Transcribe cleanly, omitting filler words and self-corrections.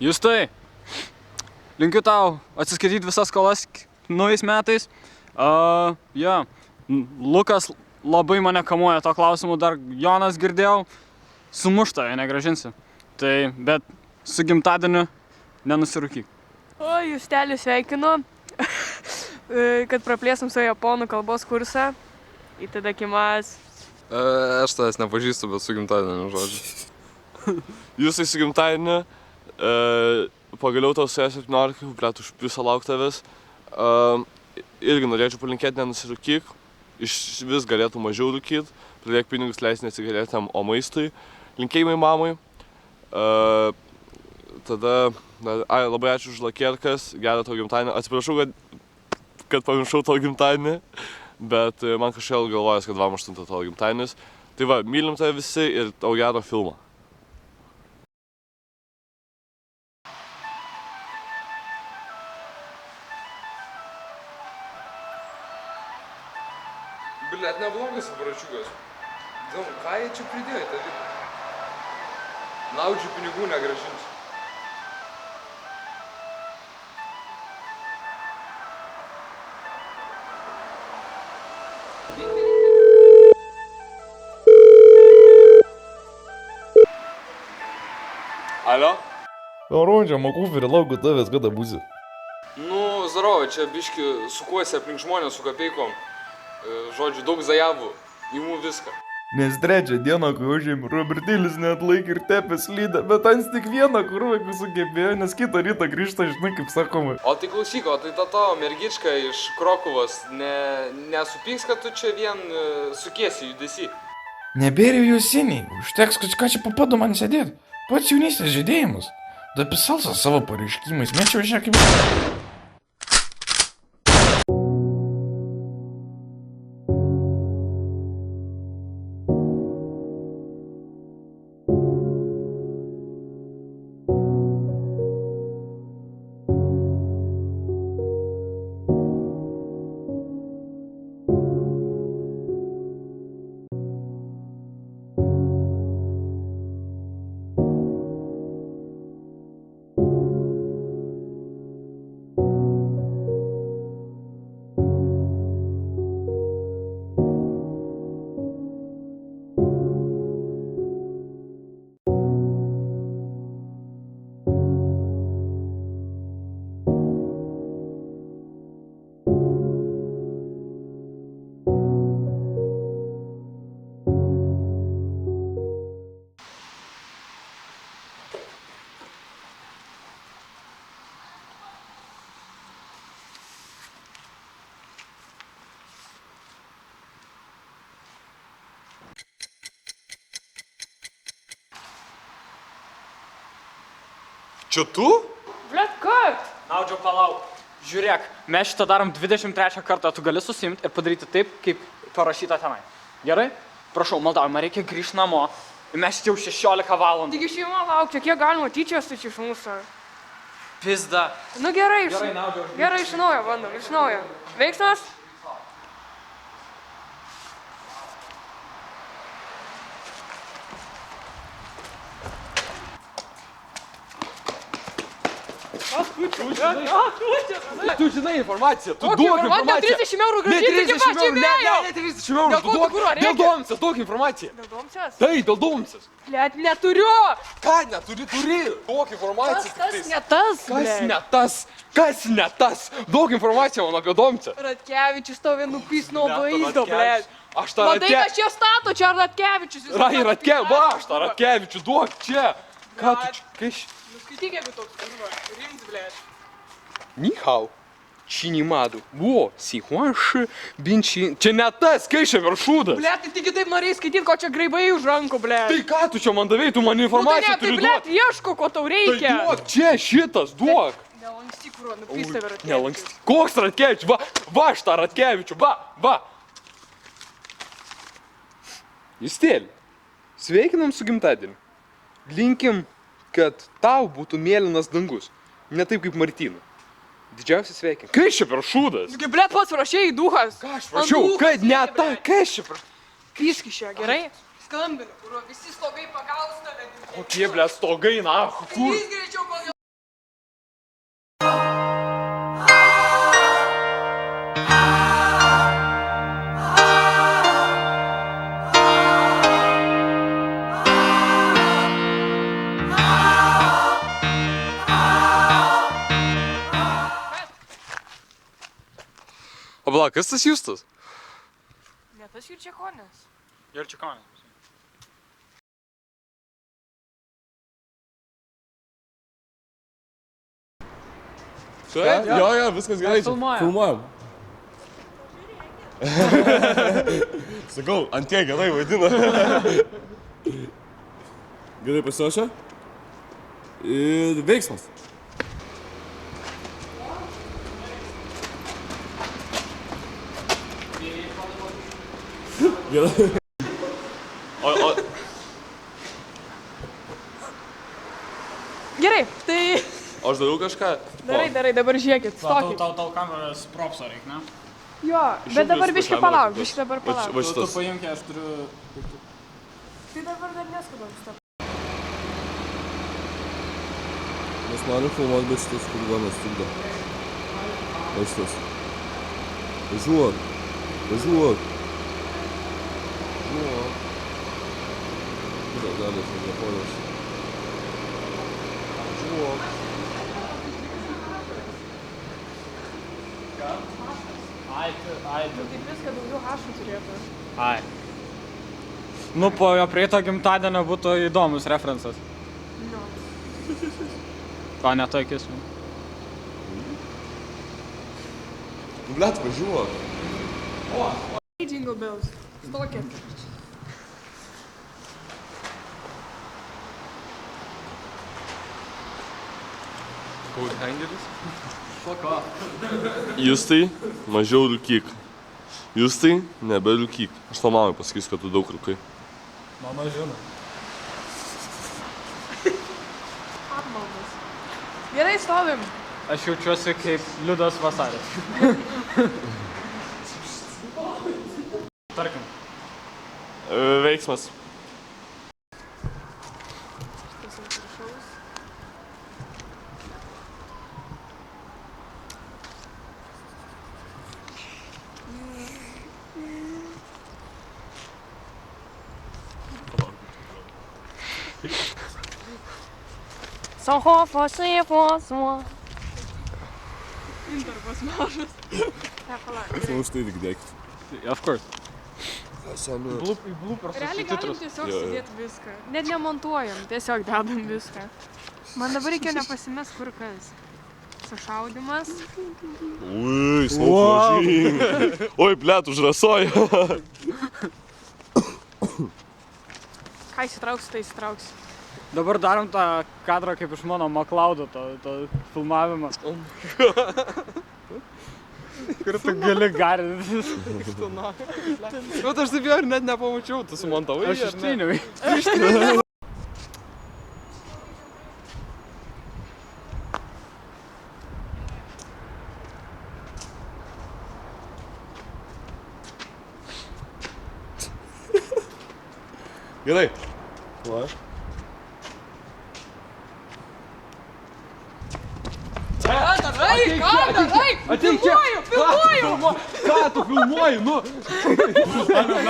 Justai, linkiu tau atsiskaityti visas skolas naujais metais. Lukas labai mane kamuoja to klausimu, dar Jonas girdėjau, sumuštą negrąžinsi. Tai, bet su gimtadieniu nenusirūkyk. O, Justelį sveikinu, kad praplėsim savo japonų kalbos kursą. Itadakimasu. Aš tavęs nepažįstu, bet su gimtadieniu, žodžiu. Justai su gimtadieniu, pagaliau tau suėjo 17, blet, už pisą lauk tavęs. Irgi norėčiau palinkėti nenusirūkyk, iš vis galėtų mažiau rūkyt, pradėk pinigus leisti ne cigaretėm, o maistui. Linkėjimai mamai. Tada, labai ačiū už lakierkas, gerą tau gimtadienį. Atsiprašau, kad pamiršau tau gimtadienį, bet man kažkaip galvojas, kad 28 tavo gimtadienis. Tai va, mylim tave visi ir tau gero filmą. Blet, neblogas aparačiukas. Įdomu, ką jie čia pridėjo į tą lipą? Naudžiu pinigų negrąžinsiu. Алло? Rončia, Makuferi, laukiu tavęs, kada būsi. Nu, Zaro, čia biški sukuosi aplink žmonės su kapeikom. Žodžiu, daug zajavų, įmų viską. Nes trečią dieną, kai užėmė, Robertėlis neatlaikė ir tepė slydą, bet ant tik vieną kurvą sugebėjo, nes kitą rytą grįžta, žinai, kaip sakoma. O tai klausyk, o tai ta tavo mergička iš Krokuvos nesupyks, kad tu čia vien sukiesi judesi? Nebėriau jau seniai, užteks, kad ką čia papadu man sėdėti. Pats jaunystės žydėjimus. Dapisalsas savo pareiškimais, mečiau šią kaip... Čia tu? Blet, kad? Naudžiau, palauk. Žiūrėk, mes šitą darom 23 kartą, tu gali susimti ir padaryti taip, kaip parašyta tenai. Gerai? Prašau, maldauju, man reikia grįžti namo. Mes jau 16 valandų. Taigi šeima laukia, kiek galima tyčios iš mūsų. Pizda. Nu gerai, Naudžiau. gerai, iš naujo bandom, iš naujo. Veiksmas? Tu žinai informaciją, tu duok informaciją. informaciją. 30 eurų grąžinti, kaip aš įmėjau. Ne 30 eurų, Dėl ko tu kuro reikia? dėl domsės, duok informaciją. Dėl domsės? Tai, dėl domsės. Blet, neturiu. Ką neturi, turi. Duok informaciją. Tas ne tas, Kas blet. ne tas? Kas ne tas? Duok informaciją man apie domsę. Ratkevičius tau vienu pys nuo vaizdo, blet. Aš tą Matai, kas čia stato, čia Ratkevičius. Va, aš tą Ratkevičių, duok čia. Ką tu čia, kai ši... Nuskaityk, jeigu toks kalba. Rimts, blet. 你好 Činimadu, buvo, sihuanši, binči... Čia ne tas, kaišė viršūdas. Blet, tai tik taip norėjai skaityti, ko čia graibai už rankų, blet. Tai ką tu čia man davei, tu man informaciją turi duoti. Tai ieško, ko tau reikia. Tai duok, čia šitas, duok. Nelankstyk, kuro, nupys tave Ratkevičius. Nelankstyk. Koks Ratkevičius? Va aš tą Ratkevičių, va. Justėlį, sveikinam su gimtadieniu. Linkim, kad tau būtų mėlynas dangus. Ne taip kaip Martyna. Didžiausias sveikin. Kas čia per šūdas? Kaip blet pats prašėjai duhas. Ką aš prašiau? Kad ne ta, kas čia per... Kryskišė, gerai? Skambinu, kuro, visi stogai pagaus tave. Kokie, ble, stogai, na, kur? Jis greičiau Pala, kas tas Justas? Ne, tas Jurčiakonis. Ir čikonis. Taip? Jo, viskas gerai. Filmuojam. Sakau, ant tiek gerai vaidina. Gerai pasiruošę? Ir veiksmas. Gerai. Gerai, tai O aš dariau kažką? darai, dabar žiūrėkit, stokit. Tau kameros propso reik, ne? Jo, bet dabar biškai palauk, biškai dabar palauk. Va šitas. paimk, aš turiu... Tai dabar dar neskubam šitą. Mes norim filmuoti, bet šitas furgonas trukdo. Va šitas. Važiuok. Važiuok. Važiuok. Gal gali, tai Japonijos. Važiuok. Ai. Taip viską daugiau hašų turėtų. Ai. Nu, po jo prieito gimtadienio būtų įdomus referencas. Jo. O, ne to akis. Blet, važiuok. Jingle bells. Stokit. Justai, mažiau rūkyk. Justai, neberūkyk. Aš tau mamai pasakysiu, kad tu daug rūkai. Mama žino. Apmaudas. Gerai, stovim. Aš jaučiuosi kaip Liudas Vasaris. Tarkim. Veiksmas. Šitas ant viršaus. Son hofa sig på så. Intervas mažas. Ne, palauk. Už tai tik dėkit. Of course. Senu. Į bloopers Realiai galim tiesiog sudėti viską. Net nemontuojam, tiesiog dedam viską. Man dabar reikia nepasimest kur kas. Sušaudimas. Ui, slow. Oi, blet, užrasojo. Ką įsitrauksiu, tai įsitrauksiu. Dabar darom tą kadrą kaip iš mano MacLeodo, to filmavimą. Kur tu gali garintis. Bet aš taip jo ir net nepamačiau, tu sumontavai. Aš ištryniau. Gerai. Va. Darai, ką darai? Filmuoju, filmuoju! Ką tu filmuoji, nu?